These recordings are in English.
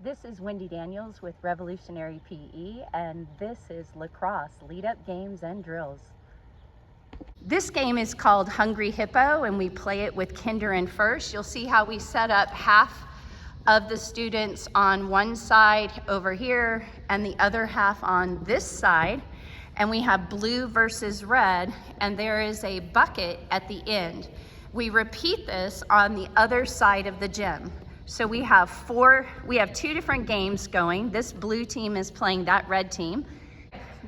This is Wendy Daniels with Revolutionary PE, and this is Lacrosse, lead-up games and drills. This game is called Hungry Hippo, and we play it with kinder and first. You'll see how we set up half of the students on one side over here and the other half on this side. And we have blue versus red, and there is a bucket at the end. We repeat this on the other side of the gym. So we have two different games going. This blue team is playing that red team.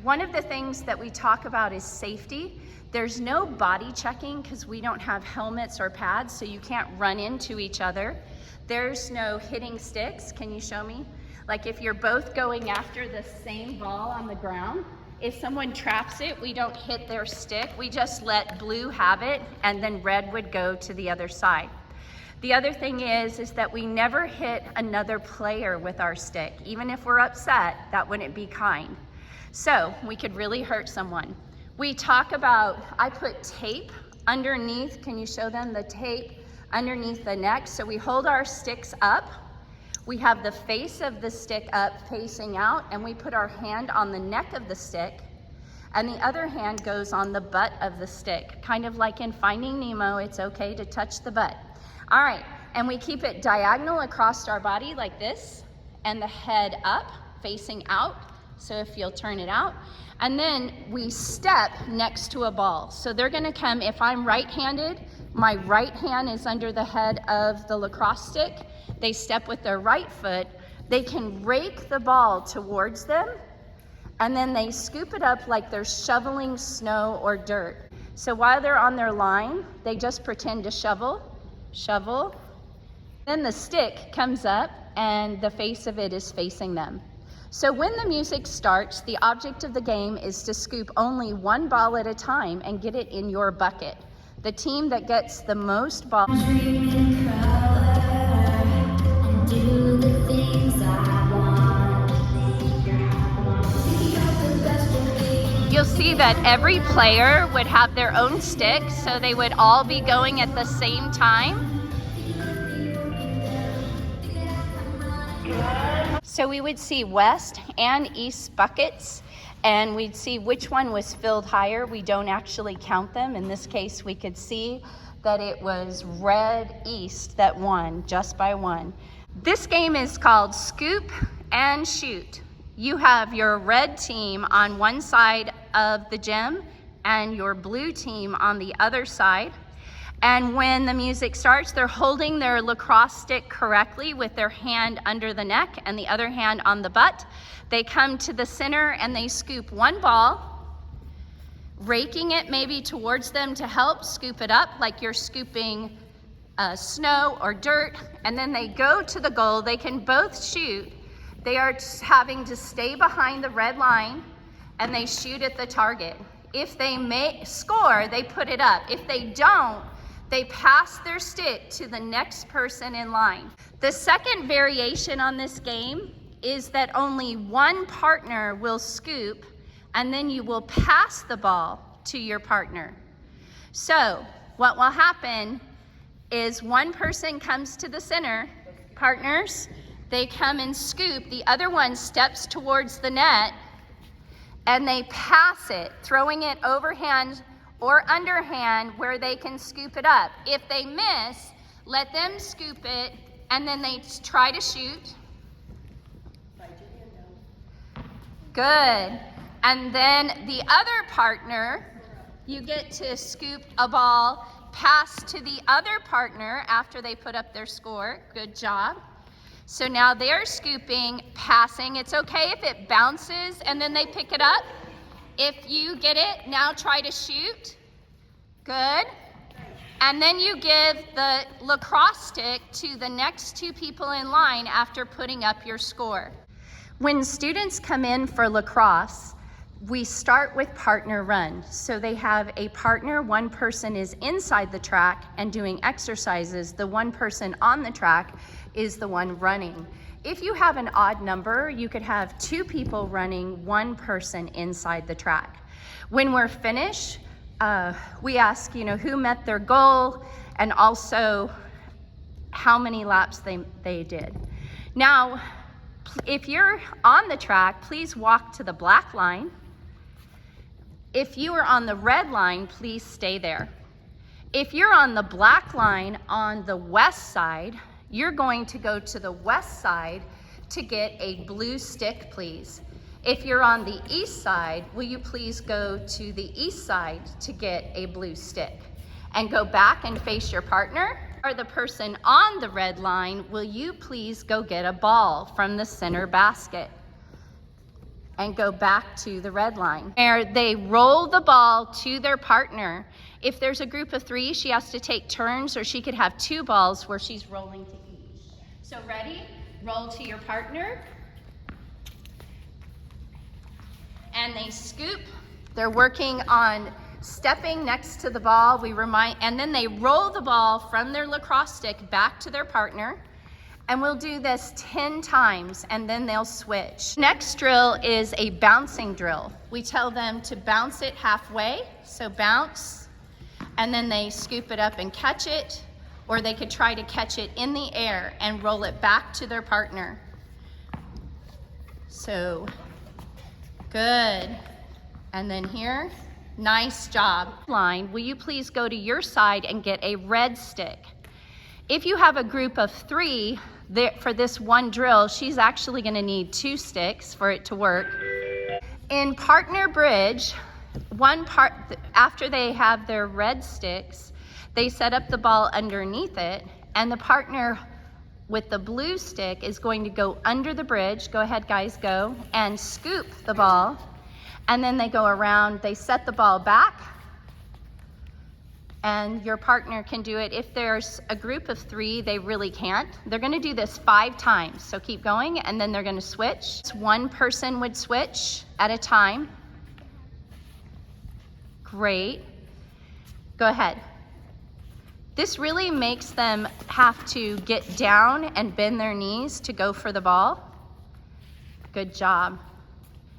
One of the things that we talk about is safety. There's no body checking because we don't have helmets or pads, so you can't run into each other. There's no hitting sticks. Can you show me? Like if you're both going after the same ball on the ground, if someone traps it, we don't hit their stick. We just let blue have it, and then red would go to the other side. The other thing is that we never hit another player with our stick. Even if we're upset, that wouldn't be kind. So we could really hurt someone. We talk about, I put tape underneath. Can you show them the tape underneath the neck? So we hold our sticks up. We have the face of the stick up facing out, and we put our hand on the neck of the stick, and the other hand goes on the butt of the stick. Kind of like in Finding Nemo, it's okay to touch the butt. All right, and we keep it diagonal across our body like this, and the head up, facing out. So if you'll turn it out. And then we step next to a ball. So they're gonna come, if I'm right-handed, my right hand is under the head of the lacrosse stick. They step with their right foot. They can rake the ball towards them, and then they scoop it up like they're shoveling snow or dirt. So while they're on their line, they just pretend to shovel. Then the stick comes up, and the face of it is facing them. So when the music starts, the object of the game is to scoop only one ball at a time and get it in your bucket. The team that gets the most balls. You'll see that every player would have their own stick, so they would all be going at the same time. So we would see west and east buckets, and we'd see which one was filled higher. We don't actually count them. In this case, we could see that it was red east that won just by one. This game is called Scoop and Shoot. You have your red team on one side of the gym and your blue team on the other side. And when the music starts, they're holding their lacrosse stick correctly with their hand under the neck and the other hand on the butt. They come to the center and they scoop one ball, raking it maybe towards them to help scoop it up like you're scooping snow or dirt. And then they go to the goal. They can both shoot. They are having to stay behind the red line, and they shoot at the target. If they score, they put it up. If they don't, they pass their stick to the next person in line. The second variation on this game is that only one partner will scoop, and then you will pass the ball to your partner. So what will happen is one person comes to the center, partners, they come and scoop, the other one steps towards the net, and they pass it, throwing it overhand or underhand where they can scoop it up. If they miss, let them scoop it, and then they try to shoot. Good. And then the other partner, you get to scoop a ball, pass to the other partner after they put up their score. Good job. So now they're scooping, passing. It's okay if it bounces and then they pick it up. If you get it, now try to shoot. Good. And then you give the lacrosse stick to the next two people in line after putting up your score. When students come in for lacrosse, we start with partner run. So they have a partner, one person is inside the track and doing exercises. The one person on the track is the one running. If you have an odd number, you could have two people running, one person inside the track. When we're finished, we ask, who met their goal and also how many laps they did. Now, If you're on the track, please walk to the black line. If you are on the red line, please stay there. If you're on the black line on the west side, you're going to go to the west side to get a blue stick, please. If you're on the east side, will you please go to the east side to get a blue stick? And go back and face your partner. Or the person on the red line, will you please go get a ball from the center basket? And go back to the red line. Where they roll the ball to their partner. If there's a group of 3, she has to take turns, or she could have 2 balls where she's rolling to each. So ready? Roll to your partner. And they scoop. They're working on stepping next to the ball. And then they roll the ball from their lacrosse stick back to their partner. And we'll do this 10 times, and then they'll switch. Next drill is a bouncing drill. We tell them to bounce it halfway, so bounce, and then they scoop it up and catch it, or they could try to catch it in the air and roll it back to their partner. So, good. And then here, nice job. Line, will you please go to your side and get a red stick? If you have a group of 3, for this one drill, she's actually going to need 2 sticks for it to work. In partner bridge, after they have their red sticks, they set up the ball underneath it, and the partner with the blue stick is going to go under the bridge. Go ahead, guys, go, and scoop the ball. And then they go around, they set the ball back, and your partner can do it. If there's a group of 3, they really can't. They're gonna do this 5 times, so keep going, and then they're gonna switch. One person would switch at a time. Great. Go ahead. This really makes them have to get down and bend their knees to go for the ball. Good job.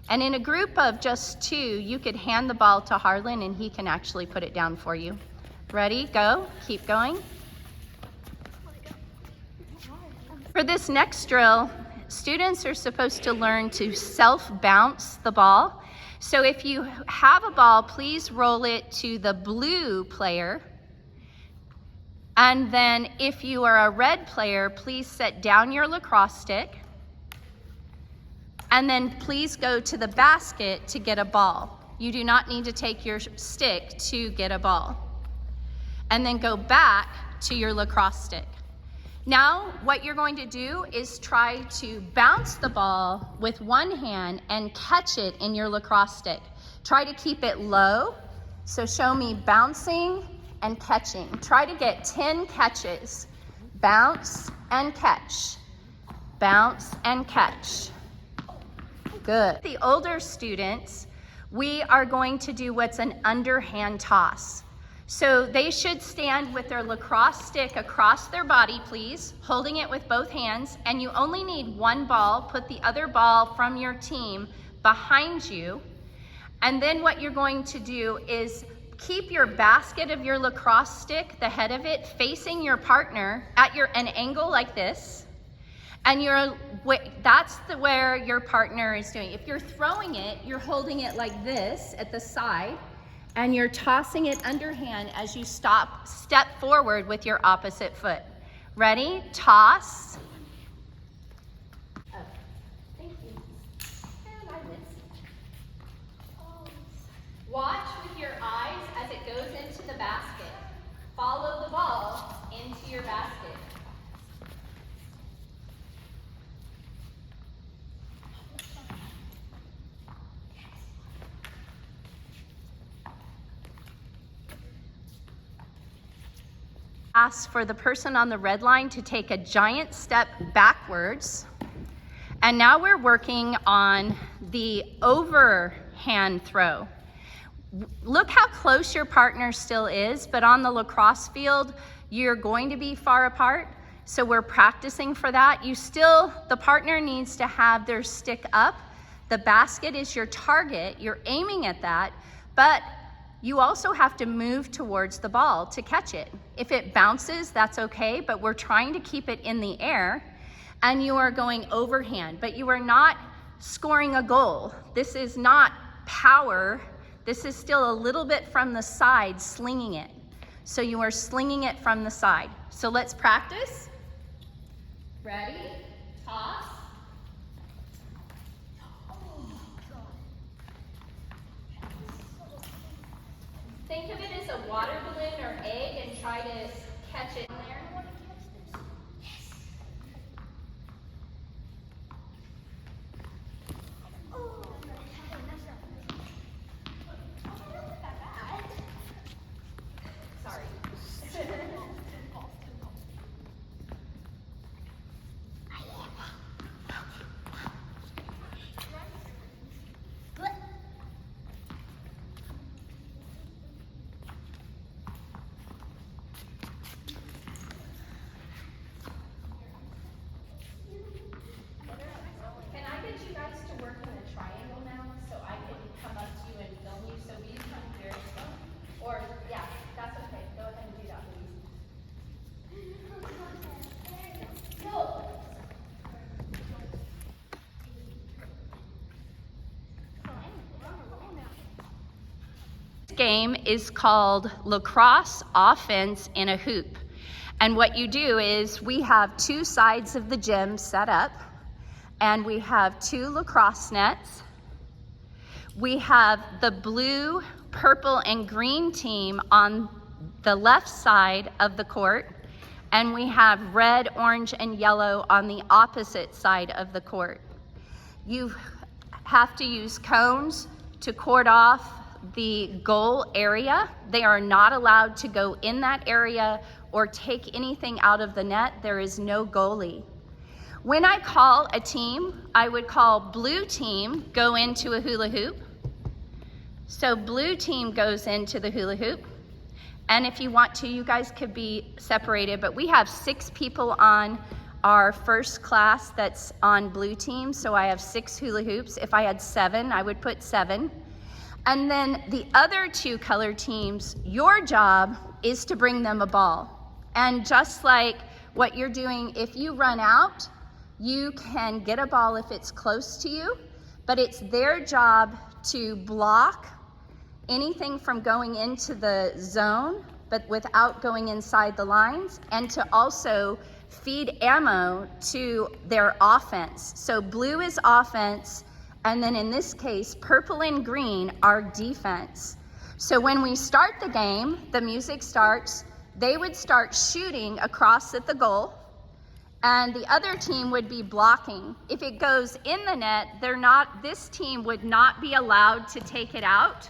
And in a group of just 2, you could hand the ball to Harlan and he can actually put it down for you. Ready, go, keep going. For this next drill, students are supposed to learn to self-bounce the ball. So if you have a ball, please roll it to the blue player. And then if you are a red player, please set down your lacrosse stick. And then please go to the basket to get a ball. You do not need to take your stick to get a ball. And then go back to your lacrosse stick. Now, what you're going to do is try to bounce the ball with one hand and catch it in your lacrosse stick. Try to keep it low. So show me bouncing and catching. Try to get 10 catches. Bounce and catch. Bounce and catch. Good. The older students, we are going to do what's an underhand toss. So they should stand with their lacrosse stick across their body, please, holding it with both hands, and you only need 1 ball. Put the other ball from your team behind you. And then what you're going to do is keep your basket of your lacrosse stick, the head of it, facing your partner at an angle like this. And that's where your partner is doing. If you're throwing it, you're holding it like this at the side, and you're tossing it underhand as you step forward with your opposite foot. Ready? Toss. Oh, thank you. And I missed. Oh. Watch with your eyes as it goes into the basket. Follow the ball into your basket. Ask for the person on the red line to take a giant step backwards. And now we're working on the overhand throw. Look how close your partner still is, but on the lacrosse field, you're going to be far apart. So we're practicing for that. The partner needs to have their stick up. The basket is your target. You're aiming at that, but you also have to move towards the ball to catch it. If it bounces, that's okay, but we're trying to keep it in the air. and you are going overhand, but you are not scoring a goal. This is not power. This is still a little bit from the side, slinging it. So you are slinging it from the side. So let's practice. Ready? Toss. Think of it as a water balloon or egg and try to catch it in there. Sorry. Can I get you guys to work in a triangle now so I can come up to you and film you? So will you come here? Or, yeah, that's okay. Go ahead and do that, please. Go. This game is called Lacrosse Offense in a Hoop. And what you do is we have two sides of the gym set up, and we have two lacrosse nets. We have the blue, purple, and green team on the left side of the court, and we have red, orange, and yellow on the opposite side of the court. You have to use cones to cord off the goal area. They are not allowed to go in that area or take anything out of the net. There is no goalie. When I call a team, I would call blue team, go into a hula hoop. So blue team goes into the hula hoop. And if you want to, you guys could be separated, but we have 6 people on our first class that's on blue team, so I have 6 hula hoops. If I had 7, I would put 7. And then the other 2 color teams, your job is to bring them a ball. And just like what you're doing, if you run out, you can get a ball if it's close to you, but it's their job to block anything from going into the zone, but without going inside the lines, and to also feed ammo to their offense. So blue is offense, and then in this case, purple and green are defense. So when we start the game, the music starts, they would start shooting across at the goal, and the other team would be blocking. If it goes in the net, this team would not be allowed to take it out.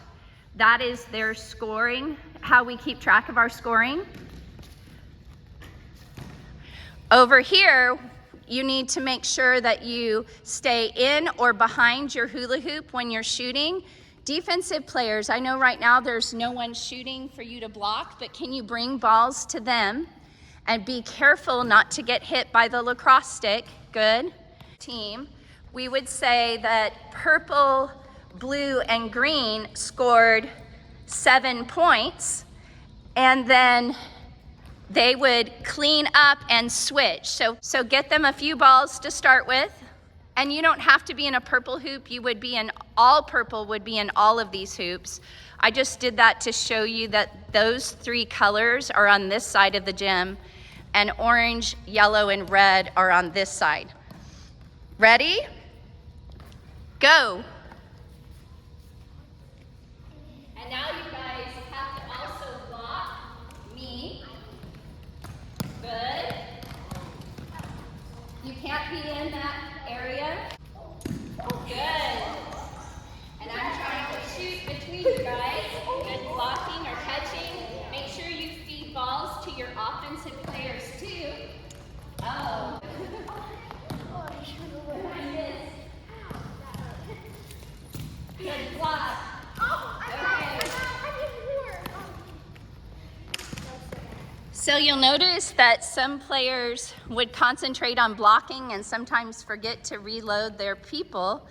That is their scoring, how we keep track of our scoring. Over here, you need to make sure that you stay in or behind your hula hoop when you're shooting. Defensive players, I know right now there's no one shooting for you to block, but can you bring balls to them? And be careful not to get hit by the lacrosse stick. Good. Team, we would say that purple, blue, and green scored 7 points, and then they would clean up and switch. So get them a few balls to start with, and you don't have to be in a purple hoop. You would be in all purple, would be in all of these hoops. I just did that to show you that those 3 colors are on this side of the gym, and orange, yellow, and red are on this side. Ready? Go. And now you guys have to also block me. Good. You can't be in that area. Good. And I'm trying to shoot between you guys. Good blocking or catching. Make sure you feed balls to your offensive players too. Oh. Good block. So you'll notice that some players would concentrate on blocking and sometimes forget to reload their people.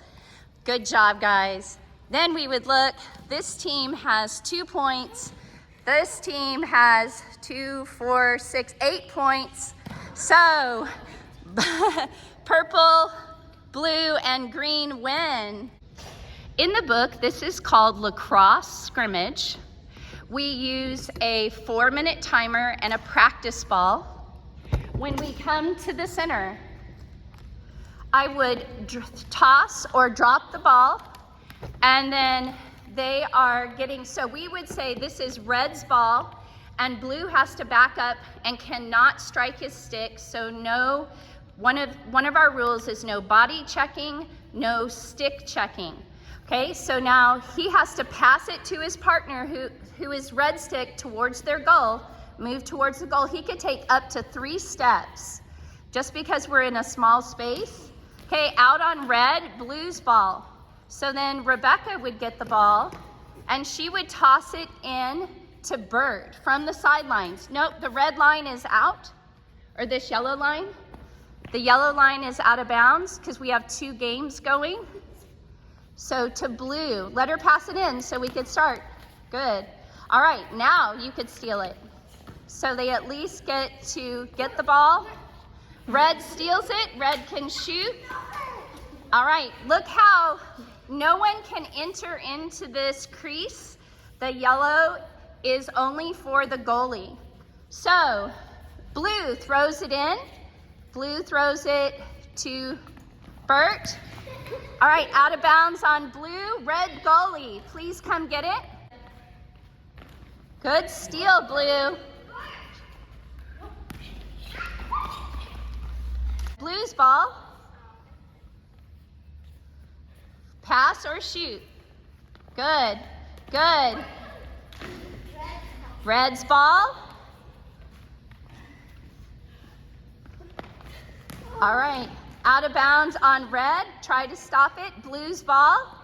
Good job, guys. Then we would look, this team has 2 points. This team has 2, 4, 6, 8 points. So Purple, blue, and green win. In the book, this is called Lacrosse Scrimmage. We use a 4-minute timer and a practice ball. When we come to the center, I would toss or drop the ball, and then they are getting, so we would say this is red's ball, and blue has to back up and cannot strike his stick. So no, one of our rules is no body checking, no stick checking. Okay, so now he has to pass it to his partner who is red stick towards their goal, move towards the goal. He could take up to 3 steps just because we're in a small space. Okay, out on red, blue's ball. So then Rebecca would get the ball and she would toss it in to Bert from the sidelines. Nope, the red line is out, or this yellow line. The yellow line is out of bounds because we have 2 games going. So to blue, let her pass it in so we could start. Good. All right, now you could steal it. So they at least get to get the ball. Red steals it, red can shoot. All right, look how no one can enter into this crease. The yellow is only for the goalie. So blue throws it in. Blue throws it to Bert. All right, out of bounds on blue. Red goalie, please come get it. Good steal, blue. Blue's ball. Pass or shoot. Good, good. Red's ball. All right, out of bounds on red. Try to stop it. Blue's ball.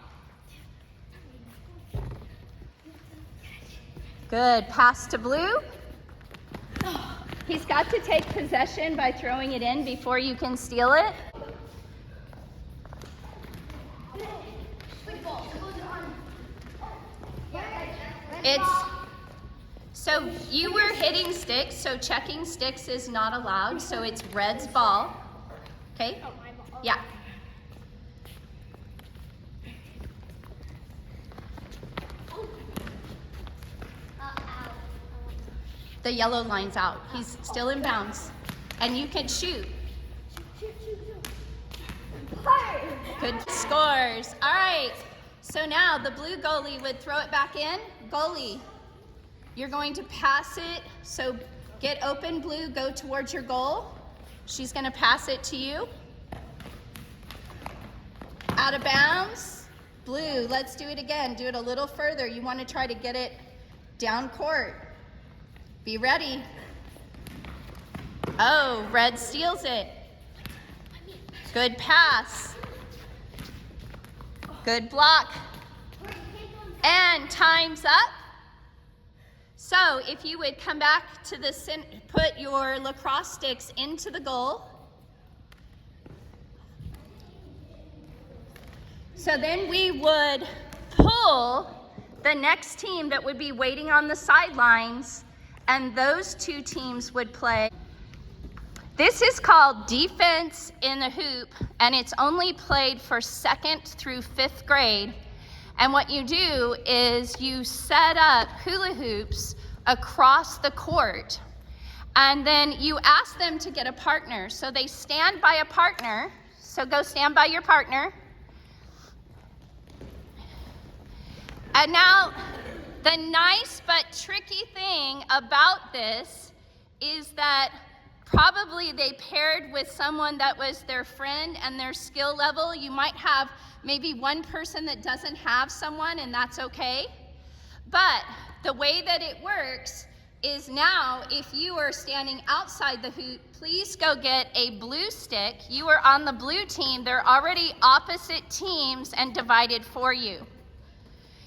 Good, pass to blue. He's got to take possession by throwing it in before you can steal it. So you were hitting sticks, so checking sticks is not allowed, so it's red's ball. Okay? Yeah. The yellow line's out. He's still in bounds. And you can shoot. Good scores. All right. So now the blue goalie would throw it back in. Goalie, you're going to pass it. So get open, blue, go towards your goal. She's going to pass it to you. Out of bounds. Blue, let's do it again. Do it a little further. You want to try to get it down court. Be ready. Oh, red steals it. Good pass. Good block. And time's up. So if you would come back to the center, put your lacrosse sticks into the goal. So then we would pull the next team that would be waiting on the sidelines, and those 2 teams would play. This is called defense in the hoop, and it's only played for 2nd through 5th grade. And what you do is you set up hula hoops across the court, and then you ask them to get a partner. So they stand by a partner. So go stand by your partner. And now, the nice but tricky thing about this is that probably they paired with someone that was their friend and their skill level. You might have maybe one person that doesn't have someone, and that's okay. But the way that it works is now, if you are standing outside the hoop, please go get a blue stick. You are on the blue team. They're already opposite teams and divided for you.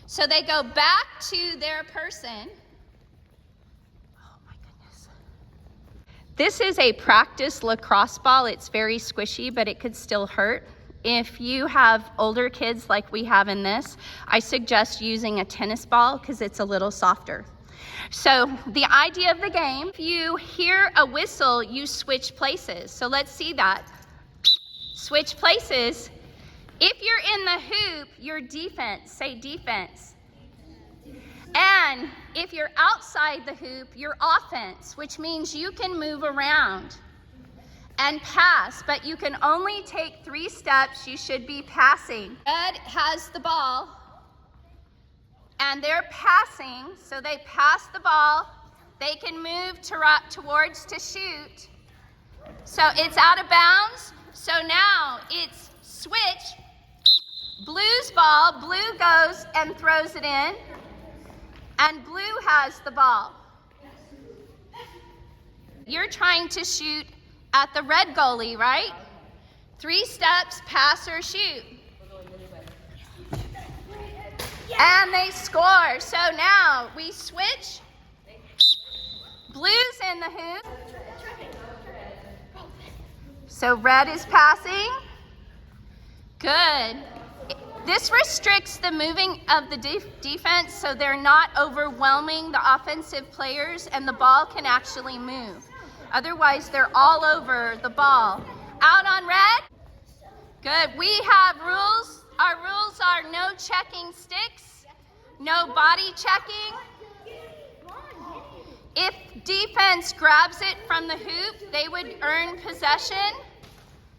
So they go back to their person. Oh my goodness. This is a practice lacrosse ball. It's very squishy, but it could still hurt. If you have older kids like we have in this, I suggest using a tennis ball because it's a little softer. So the idea of the game, if you hear a whistle, you switch places. So let's see that. Switch places. If you're in the hoop, you're defense. Say defense. And if you're outside the hoop, you're offense, which means you can move around and pass, but you can only take 3 steps. You should be passing. Red has the ball, and they're passing, so they pass the ball. They can move towards to shoot. So it's out of bounds. So now it's switch. Blue's ball. Blue goes and throws it in, and blue has the ball. You're trying to shoot at the red goalie, right? 3 steps, pass or shoot. And they score. So now we switch. Blue's in the hoop. So red is passing. Good. This restricts the moving of the defense, so they're not overwhelming the offensive players and the ball can actually move. Otherwise, they're all over the ball. Out on red? Good. We have rules. Our rules are no checking sticks, no body checking. If defense grabs it from the hoop, they would earn possession.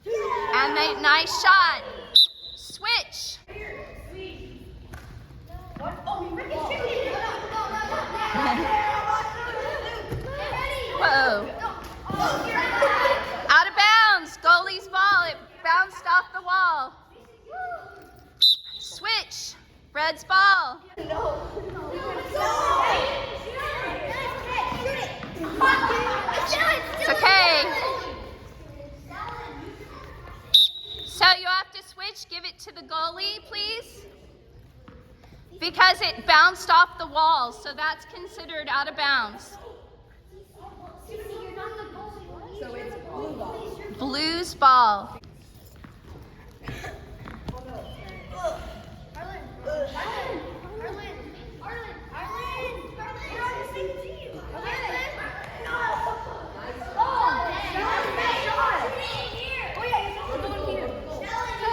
And nice shot. Switch. Whoa. Out of bounds. Goalie's ball. It bounced off the wall. Switch. Red's ball. It's okay. So you have to switch. Give it to the goalie, please. Because it bounced off the wall, so that's considered out of bounds. So it's blue ball. Blue's ball.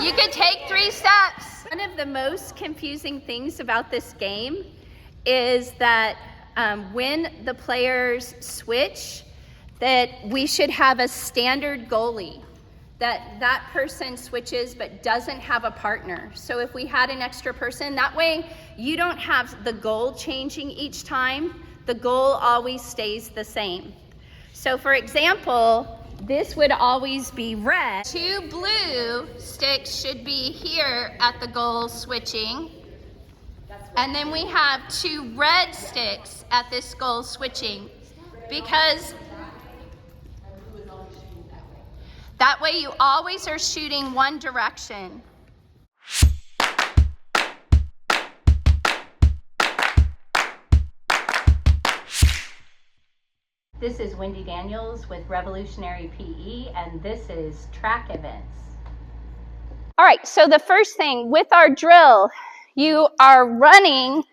You could take 3 steps. One of the most confusing things about this game is that when the players switch, that we should have a standard goalie, that person switches but doesn't have a partner. So if we had an extra person, that way you don't have the goal changing each time. The goal always stays the same. So for example, this would always be red. 2 blue sticks should be here at the goal switching. And then we have 2 red sticks at this goal switching, because that way you always are shooting one direction. This is Wendy Daniels with Revolutionary PE, and this is track events. All right, so the first thing with our drill, you are running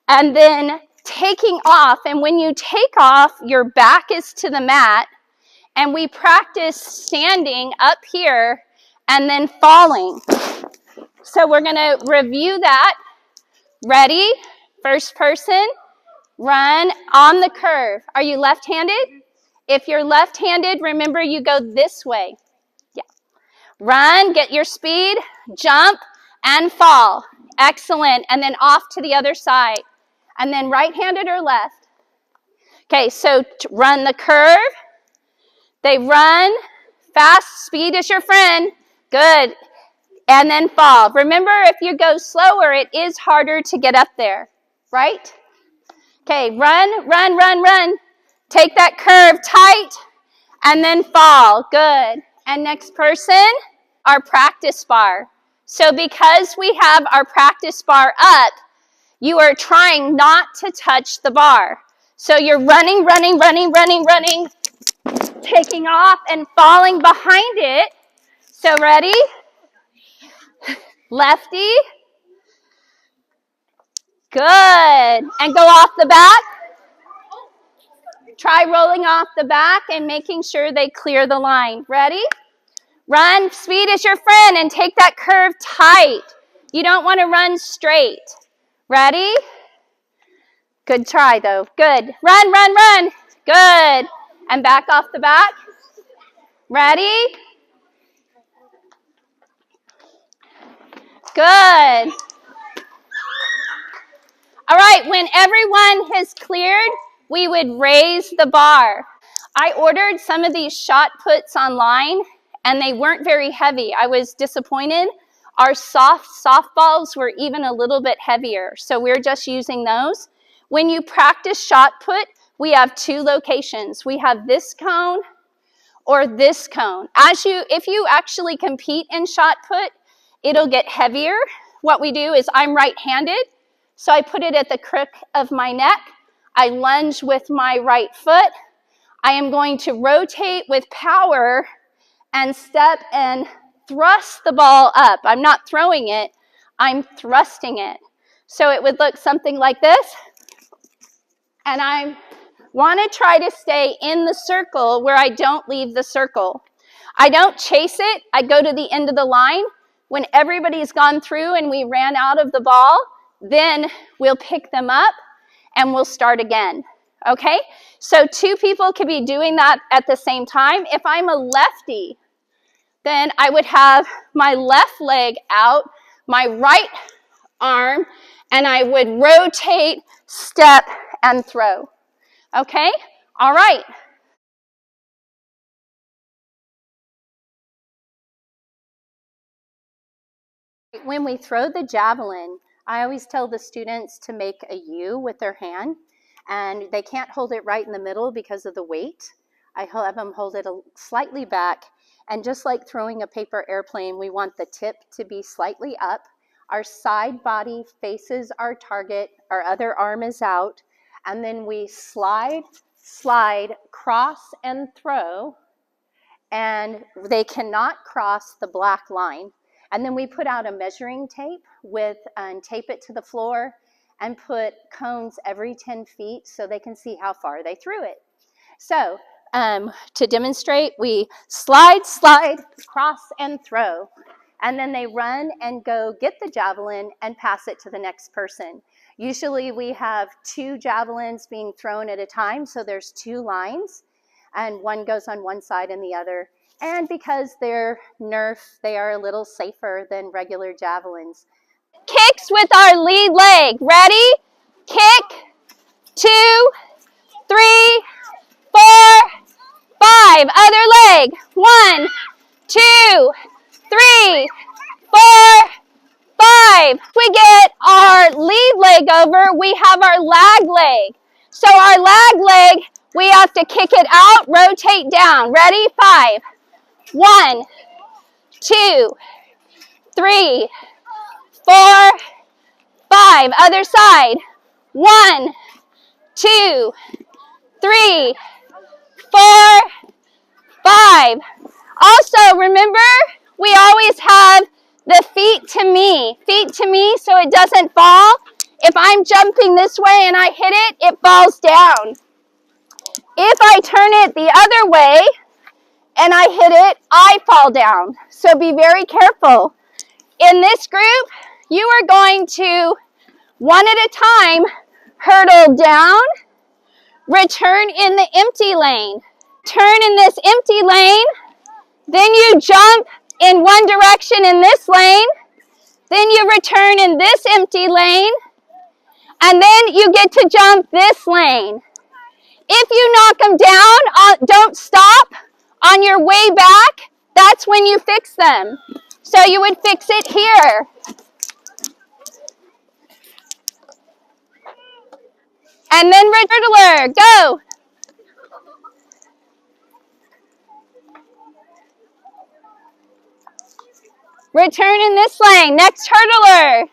and then taking off, and when you take off, your back is to the mat, and we practice standing up here and then falling. So we're gonna review that. Ready? First person, run on the curve. Are you left-handed? If you're left-handed, remember you go this way. Yeah. Run, get your speed, jump, and fall. Excellent. And then off to the other side. And then right-handed or left? Okay, so run the curve. They run fast. Speed is your friend. Good. And then fall. Remember, if you go slower, it is harder to get up there, right? Okay, run, run, run, run. Take that curve tight and then fall. Good. And next person, our practice bar. So because we have our practice bar up, you are trying not to touch the bar. So you're running, running, running, running, running, taking off and falling behind it. So ready? Lefty. Good. And go off the back. Try rolling off the back and making sure they clear the line. Ready? Run, speed is your friend, and take that curve tight. You don't want to run straight. Ready? Good try, though. Good. Run, run, run. Good. And back off the back. Ready? Good. All right, when everyone has cleared, we would raise the bar. I ordered some of these shot puts online, and they weren't very heavy. I was disappointed. Our softballs were even a little bit heavier, so we're just using those. When you practice shot put, we have two locations. We have this cone or this cone. If you actually compete in shot put, it'll get heavier. What we do is I'm right-handed, so I put it at the crook of my neck. I lunge with my right foot. I am going to rotate with power and step and thrust the ball up. I'm not throwing it, I'm thrusting it. So it would look something like this. And I want to try to stay in the circle where I don't leave the circle. I don't chase it. I go to the end of the line. When everybody's gone through and we ran out of the ball, then we'll pick them up and we'll start again. Okay? So two people could be doing that at the same time. If I'm a lefty, then I would have my left leg out, my right arm, and I would rotate, step, and throw. Okay? All right. When we throw the javelin, I always tell the students to make a U with their hand, and they can't hold it right in the middle because of the weight. I have them hold it slightly back, and just like throwing a paper airplane, we want the tip to be slightly up. Our side body faces our target, our other arm is out, and then we slide, cross, and throw, and they cannot cross the black line. And then we put out a measuring tape and tape it to the floor and put cones every 10 feet so they can see how far they threw it. So to demonstrate, we slide, cross, and throw. And then they run and go get the javelin and pass it to the next person. Usually we have 2 javelins being thrown at a time, so there's 2 lines, and one goes on one side and the other. And because they're Nerf, they are a little safer than regular javelins. Kicks with our lead leg. Ready? Kick, 2, 3, 4, 5. Other leg. 1, 2, 3, 4, 5. We get our lead leg over, we have our lag leg. So our lag leg, we have to kick it out, rotate down. Ready? 5. 1, 2, 3, 4, 5. Other side. 1, 2, 3, 4, 5. Also, remember, we always have the feet to me so it doesn't fall. If I'm jumping this way and I hit it, it falls down. If I turn it the other way and I hit it, I fall down. So be very careful. In this group, you are going to, one at a time, hurdle down, return in the empty lane. Turn in this empty lane, then you jump in one direction in this lane, then you return in this empty lane, and then you get to jump this lane. If you knock them down, don't stop. On your way back, that's when you fix them. So you would fix it here. And then hurdler, go. Return in this lane, next hurdler.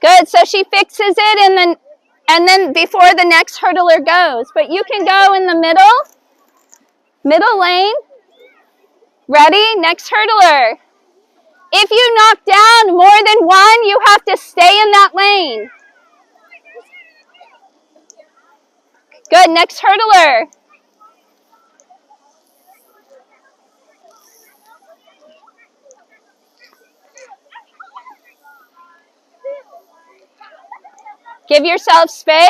Good, so she fixes it and then before the next hurdler goes. But you can go in the middle lane. Ready, next hurdler. If you knock down more than one, you have to stay in that lane. Good, next hurdler. Give yourself space,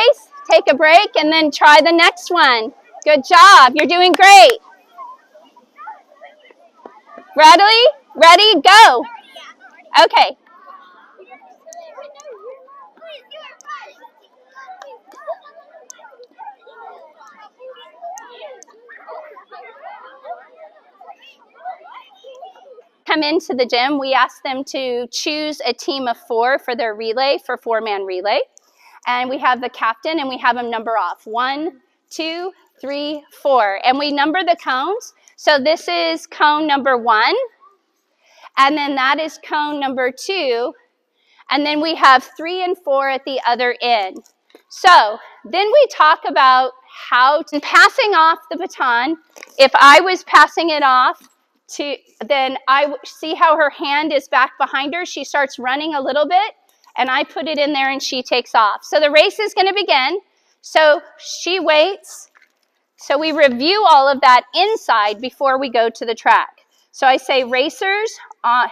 take a break, and then try the next one. Good job, you're doing great. Ready, go. Okay. Come into the gym, we ask them to choose a team of 4 for their relay, for 4-man relay. And we have the captain and we have them number off. 1, 2, 3, 4. And we number the cones. So this is cone number 1. And then that is cone number 2. And then we have 3 and 4 at the other end. So then we talk about how to passing off the baton. If I was passing it off, then I see how her hand is back behind her. She starts running a little bit, and I put it in there, and she takes off. So the race is going to begin. So she waits. So we review all of that inside before we go to the track. So I say, racers,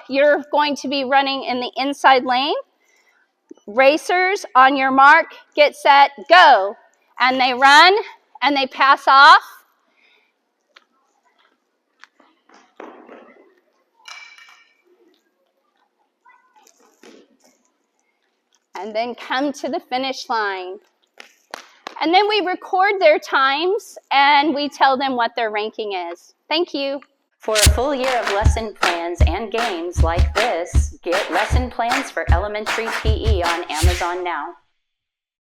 you're going to be running in the inside lane. Racers, on your mark, get set, go. And they run, and they pass off. And then come to the finish line. And then we record their times, and we tell them what their ranking is. Thank you. For a full year of lesson plans and games like this, get lesson plans for elementary PE on Amazon now.